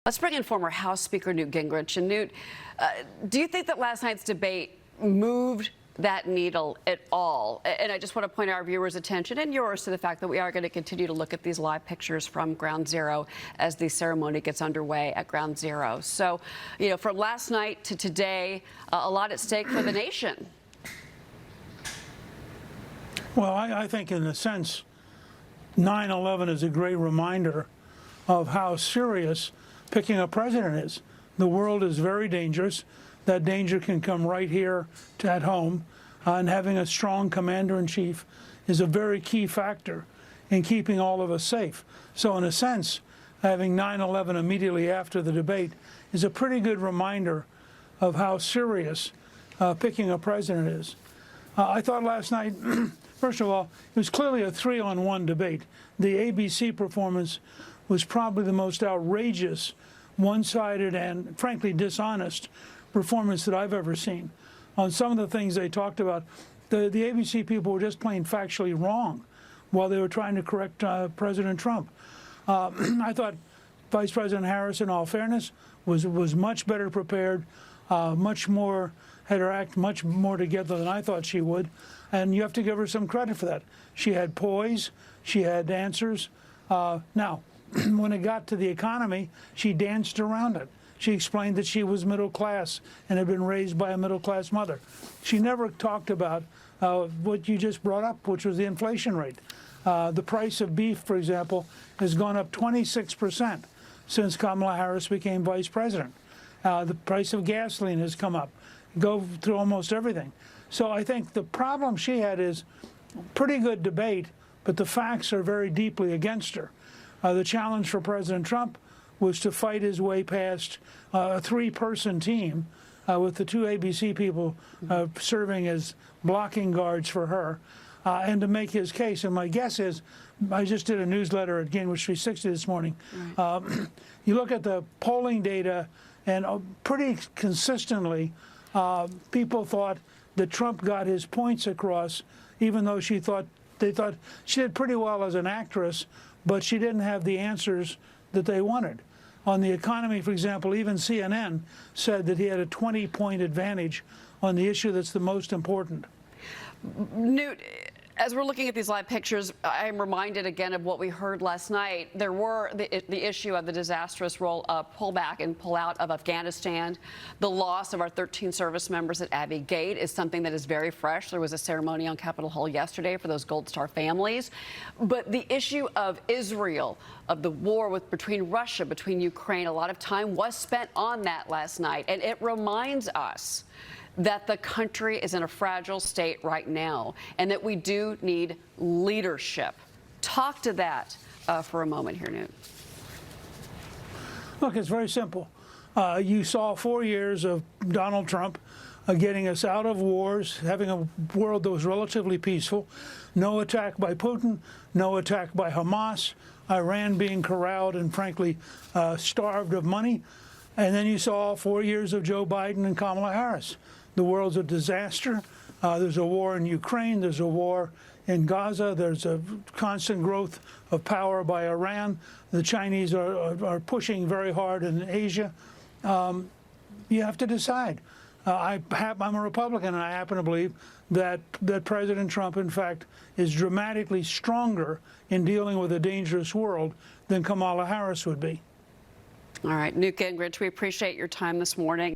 Let's bring in former House Speaker Newt Gingrich. And Newt, do you think that last night's debate moved that needle at all? And I just want to point our viewers' attention and yours to the fact that we are going to continue to look at these live pictures from Ground Zero as the ceremony gets underway at Ground Zero. So, you know, from last night to today, a lot at stake for the nation. Well, I think in a sense, 9/11 is a great reminder of how serious picking a president is. The world is very dangerous. That danger can come right here at home, and having a strong commander-in-chief is a very key factor in keeping all of us safe. So in a sense, having 9/11 immediately after the debate is a pretty good reminder of how serious picking a president is. I thought last night, first of all, it was clearly a 3-on-1 debate. The ABC performance was probably the most outrageous, one-sided, and frankly dishonest performance that I've ever seen. On some of the things they talked about, the ABC people were just plain factually wrong while they were trying to correct President Trump. I thought Vice President Harris, in all fairness, was much better prepared, much more, had her act much more together than I thought she would, and you have to give her some credit for that. She had poise, she had answers. Now, when it got to the economy, she danced around it. She explained that she was middle class and had been raised by a middle class mother. She never talked about what you just brought up, which was the inflation rate. The price of beef, for example, has gone up 26% since Kamala Harris became vice president. The price of gasoline has come up. Go through almost everything. So I think the problem she had is pretty good debate, but the facts are very deeply against her. The challenge for President Trump was to fight his way past a 3-person team with the 2 ABC people serving as blocking guards for her, and to make his case. And my guess is, I just did a newsletter at Gingrich 360 this morning. Right. You look at the polling data, and pretty consistently, people thought that Trump got his points across, even though they thought she did pretty well as an actress, but she didn't have the answers that they wanted. On the economy, for example, even CNN said that he had a 20-point advantage on the issue that's the most important. Newt, as we're looking at these live pictures, I'm reminded again of what we heard last night. There were the issue of the disastrous pullback and pullout of Afghanistan. The loss of our 13 service members at Abbey Gate is something that is very fresh. There was a ceremony on Capitol Hill yesterday for those Gold Star families. But the issue of Israel, of the war between Russia, between Ukraine, a lot of time was spent on that last night. And it reminds us that the country is in a fragile state right now and that we do need leadership. Talk to that for a moment here, Newt. Look, it's very simple. You saw 4 years of Donald Trump getting us out of wars, having a world that was relatively peaceful, no attack by Putin, no attack by Hamas, Iran being corralled and frankly starved of money. And then you saw 4 years of Joe Biden and Kamala Harris. The world's a disaster. There's a war in Ukraine. There's a war in Gaza. There's a constant growth of power by Iran. The Chinese are pushing very hard in Asia. You have to decide. I'm a Republican, and I happen to believe that President Trump, in fact, is dramatically stronger in dealing with a dangerous world than Kamala Harris would be. All right, Newt Gingrich, we appreciate your time this morning.